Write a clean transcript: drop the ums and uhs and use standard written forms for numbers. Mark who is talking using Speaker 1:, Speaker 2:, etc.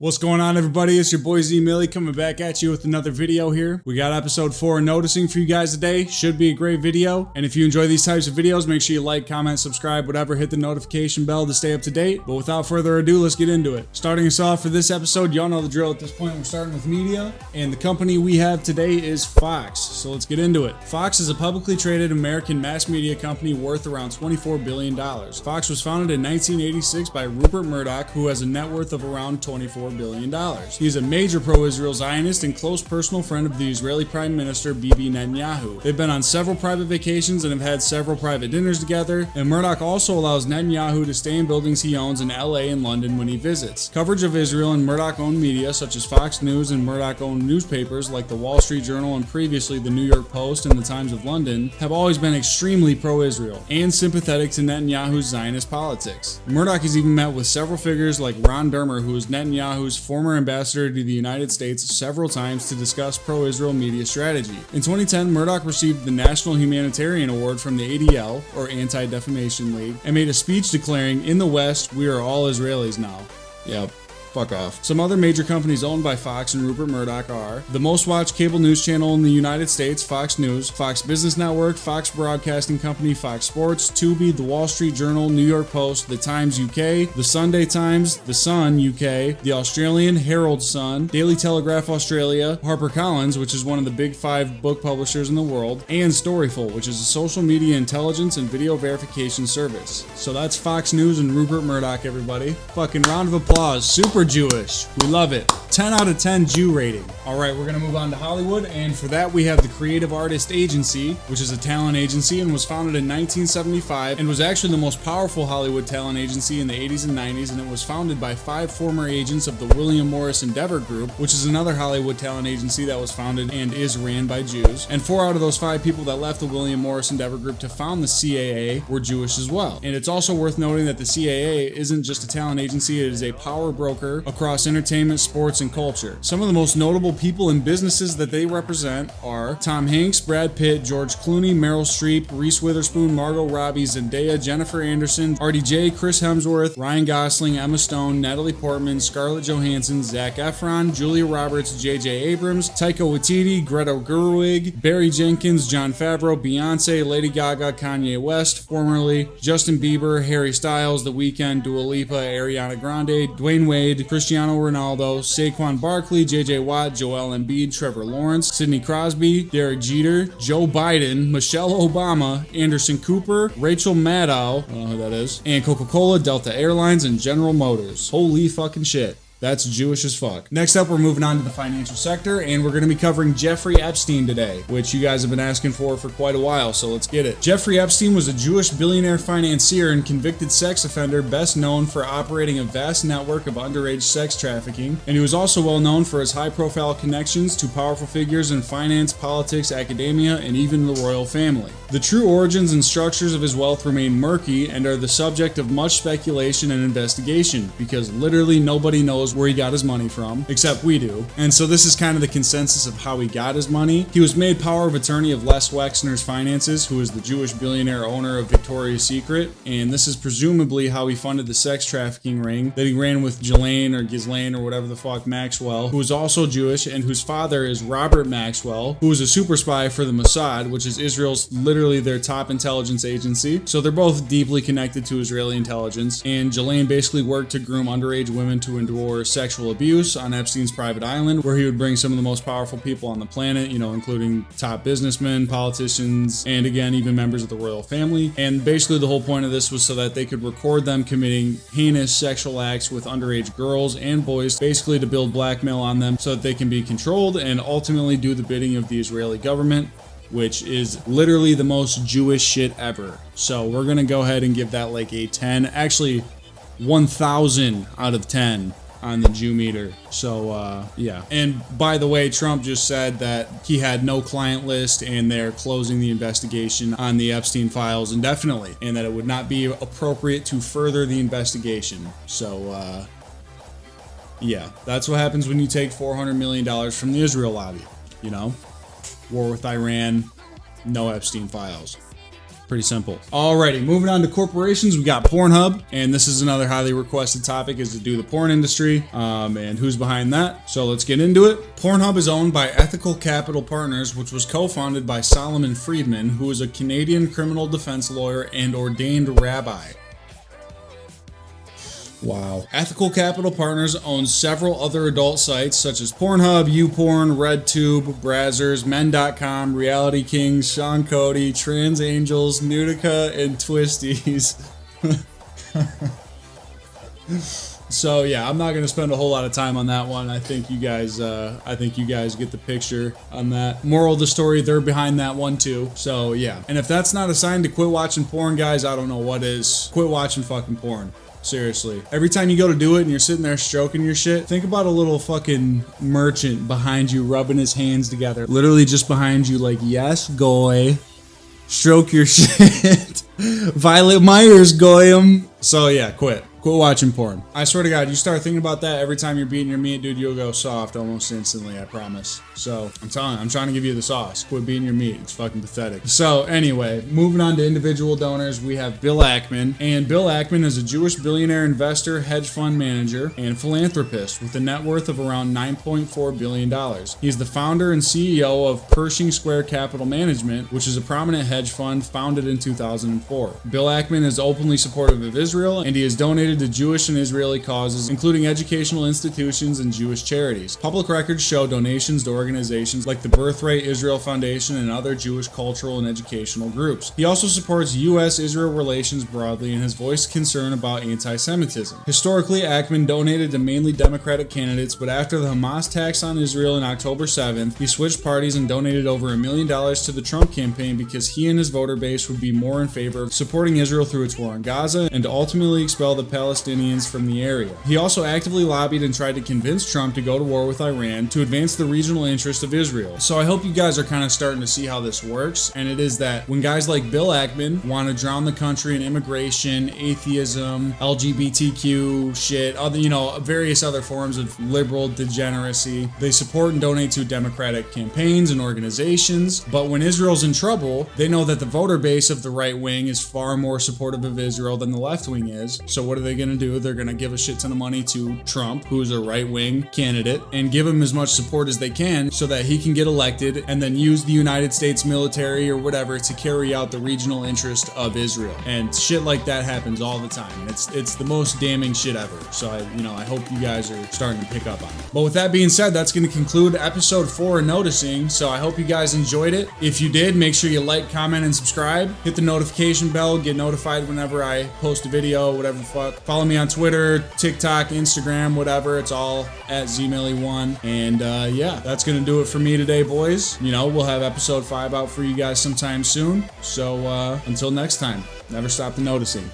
Speaker 1: What's going on, everybody? It's your boy Zmilly coming back at you with another video here. We got episode 4 noticing for you guys today. Should be a great video. And if you enjoy these types of videos, make sure you like, comment, subscribe, whatever, hit the notification bell to stay up to date. But without further ado, let's get into it. Starting us off for this episode, y'all know the drill at this point. We're starting with media. And the company we have today is Fox. So let's get into it. Fox is a publicly traded American mass media company worth around $24 billion. Fox was founded in 1986 by Rupert Murdoch, who has a net worth of around $24 billion. He is a major pro-Israel Zionist and close personal friend of the Israeli Prime Minister Bibi Netanyahu. They've been on several private vacations and have had several private dinners together, and Murdoch also allows Netanyahu to stay in buildings he owns in LA and London when he visits. Coverage of Israel and Murdoch-owned media such as Fox News and Murdoch-owned newspapers like the Wall Street Journal and previously the New York Post and the Times of London have always been extremely pro-Israel and sympathetic to Netanyahu's Zionist politics. Murdoch has even met with several figures like Ron Dermer, who is Netanyahu's former ambassador to the United States, several times to discuss pro-Israel media strategy. In 2010, Murdoch received the National Humanitarian Award from the ADL, or Anti-Defamation League, and made a speech declaring, "In the West, we are all Israelis now." Yep. Fuck off. Some other major companies owned by Fox and Rupert Murdoch are the most watched cable news channel in the United States, Fox News, Fox Business Network, Fox Broadcasting Company, Fox Sports, Tubi, The Wall Street Journal, New York Post, The Times UK, The Sunday Times, The Sun UK, The Australian, Herald Sun, Daily Telegraph Australia, HarperCollins, which is one of the big 5 book publishers in the world, and Storyful, which is a social media intelligence and video verification service. So that's Fox News and Rupert Murdoch, everybody. Fucking round of applause. Super Jewish. We love it. 10 out of 10 Jew rating. Alright, we're going to move on to Hollywood, and for that we have the Creative Artist Agency, which is a talent agency and was founded in 1975 and was actually the most powerful Hollywood talent agency in the 80s and 90s, and it was founded by 5 former agents of the William Morris Endeavor Group, which is another Hollywood talent agency that was founded and is ran by Jews. And 4 out of those 5 people that left the William Morris Endeavor Group to found the CAA were Jewish as well. And it's also worth noting that the CAA isn't just a talent agency, it is a power broker across entertainment, sports, and culture. Some of the most notable people and businesses that they represent are Tom Hanks, Brad Pitt, George Clooney, Meryl Streep, Reese Witherspoon, Margot Robbie, Zendaya, Jennifer Anderson, RDJ, Chris Hemsworth, Ryan Gosling, Emma Stone, Natalie Portman, Scarlett Johansson, Zac Efron, Julia Roberts, J.J. Abrams, Taika Waititi, Greta Gerwig, Barry Jenkins, Jon Favreau, Beyonce, Lady Gaga, Kanye West, formerly Justin Bieber, Harry Styles, The Weeknd, Dua Lipa, Ariana Grande, Dwayne Wade, Cristiano Ronaldo, Saquon Barkley, J.J. Watt, Joel Embiid, Trevor Lawrence, Sidney Crosby, Derek Jeter, Joe Biden, Michelle Obama, Anderson Cooper, Rachel Maddow, I don't know who that is, and Coca-Cola, Delta Airlines, and General Motors. Holy fucking shit. That's Jewish as fuck. Next up, we're moving on to the financial sector, and we're going to be covering Jeffrey Epstein today, which you guys have been asking for quite a while, so let's get it. Jeffrey Epstein was a Jewish billionaire financier and convicted sex offender best known for operating a vast network of underage sex trafficking, and he was also well known for his high-profile connections to powerful figures in finance, politics, academia, and even the royal family. The true origins and structures of his wealth remain murky and are the subject of much speculation and investigation, because literally nobody knows where he got his money from, except we do. And so this is kind of the consensus of how he got his money. He was made power of attorney of Les Wexner's finances, who is the Jewish billionaire owner of Victoria's Secret, and this is presumably how he funded the sex trafficking ring that he ran with Ghislaine or whatever the fuck Maxwell, who is also Jewish and whose father is Robert Maxwell, who is a super spy for the Mossad, which is Israel's literally their top intelligence agency. So they're both deeply connected to Israeli intelligence, and Ghislaine basically worked to groom underage women to endure sexual abuse on Epstein's private island, where he would bring some of the most powerful people on the planet, including top businessmen, politicians, and again, even members of the royal family. And basically the whole point of this was so that they could record them committing heinous sexual acts with underage girls and boys, basically to build blackmail on them so that they can be controlled and ultimately do the bidding of the Israeli government, which is literally the most Jewish shit ever. So we're gonna go ahead and give that like a 10, actually 1,000 out of 10 on the Jew meter. So yeah. And by the way, Trump just said that he had no client list and they're closing the investigation on the Epstein files indefinitely, and that it would not be appropriate to further the investigation. So yeah, that's what happens when you take $400 million from the Israel lobby. War with Iran, no Epstein files. Pretty simple. Alrighty, moving on to corporations, we got Pornhub, and this is another highly requested topic, is to do the porn industry, and who's behind that. So let's get into it. Pornhub is owned by Ethical Capital Partners, which was co-founded by Solomon Friedman, who is a Canadian criminal defense lawyer and ordained rabbi. Wow. Ethical Capital Partners owns several other adult sites such as Pornhub, YouPorn, RedTube, Brazzers, Men.com, Reality Kings, Sean Cody, Trans Angels, Nudica, and Twisties. So yeah, I'm not going to spend a whole lot of time on that one. I think you guys get the picture on that. Moral of the story, they're behind that one too. So yeah. And if that's not a sign to quit watching porn, guys, I don't know what is. Quit watching fucking porn. Seriously. Every time you go to do it and you're sitting there stroking your shit, think about a little fucking merchant behind you rubbing his hands together. Literally just behind you like, yes, goy. Stroke your shit. Violet Myers, goyim. So yeah, quit. Quit watching porn. I swear to God, you start thinking about that every time you're beating your meat, dude, you'll go soft almost instantly, I promise. So, I'm telling you, I'm trying to give you the sauce. Quit beating your meat. It's fucking pathetic. So, anyway, moving on to individual donors, we have Bill Ackman. And Bill Ackman is a Jewish billionaire investor, hedge fund manager, and philanthropist with a net worth of around $9.4 billion. He's the founder and CEO of Pershing Square Capital Management, which is a prominent hedge fund founded in 2004. Bill Ackman is openly supportive of Israel, and he has donated to Jewish and Israeli causes, including educational institutions and Jewish charities. Public records show donations to organizations like the Birthright Israel Foundation and other Jewish cultural and educational groups. He also supports U.S.-Israel relations broadly and has voiced concern about anti-Semitism. Historically, Ackman donated to mainly Democratic candidates, but after the Hamas attacks on Israel on October 7th, he switched parties and donated over $1 million to the Trump campaign because he and his voter base would be more in favor of supporting Israel through its war on Gaza and to ultimately expel the Palestinians from the area. He also actively lobbied and tried to convince Trump to go to war with Iran to advance the regional interest of Israel. So I hope you guys are kind of starting to see how this works, and it is that when guys like Bill Ackman want to drown the country in immigration, atheism, LGBTQ shit, other, various other forms of liberal degeneracy, they support and donate to Democratic campaigns and organizations, but when Israel's in trouble, they know that the voter base of the right wing is far more supportive of Israel than the left wing is. So what are they going to do? They're going to give a shit ton of money to Trump, who's a right-wing candidate, and give him as much support as they can so that he can get elected and then use the United States military or whatever to carry out the regional interest of Israel. And shit like that happens all the time. It's the most damning shit ever. So I hope you guys are starting to pick up on it. But with that being said, that's going to conclude episode 4 of Noticing. So I hope you guys enjoyed it. If you did, make sure you like, comment, and subscribe. Hit the notification bell, get notified whenever I post a video, whatever the fuck. Follow me on Twitter, TikTok, Instagram, whatever. It's all at Zmilly1. And yeah, that's gonna do it for me today, boys. We'll have episode 5 out for you guys sometime soon. So until next time, never stop the noticing.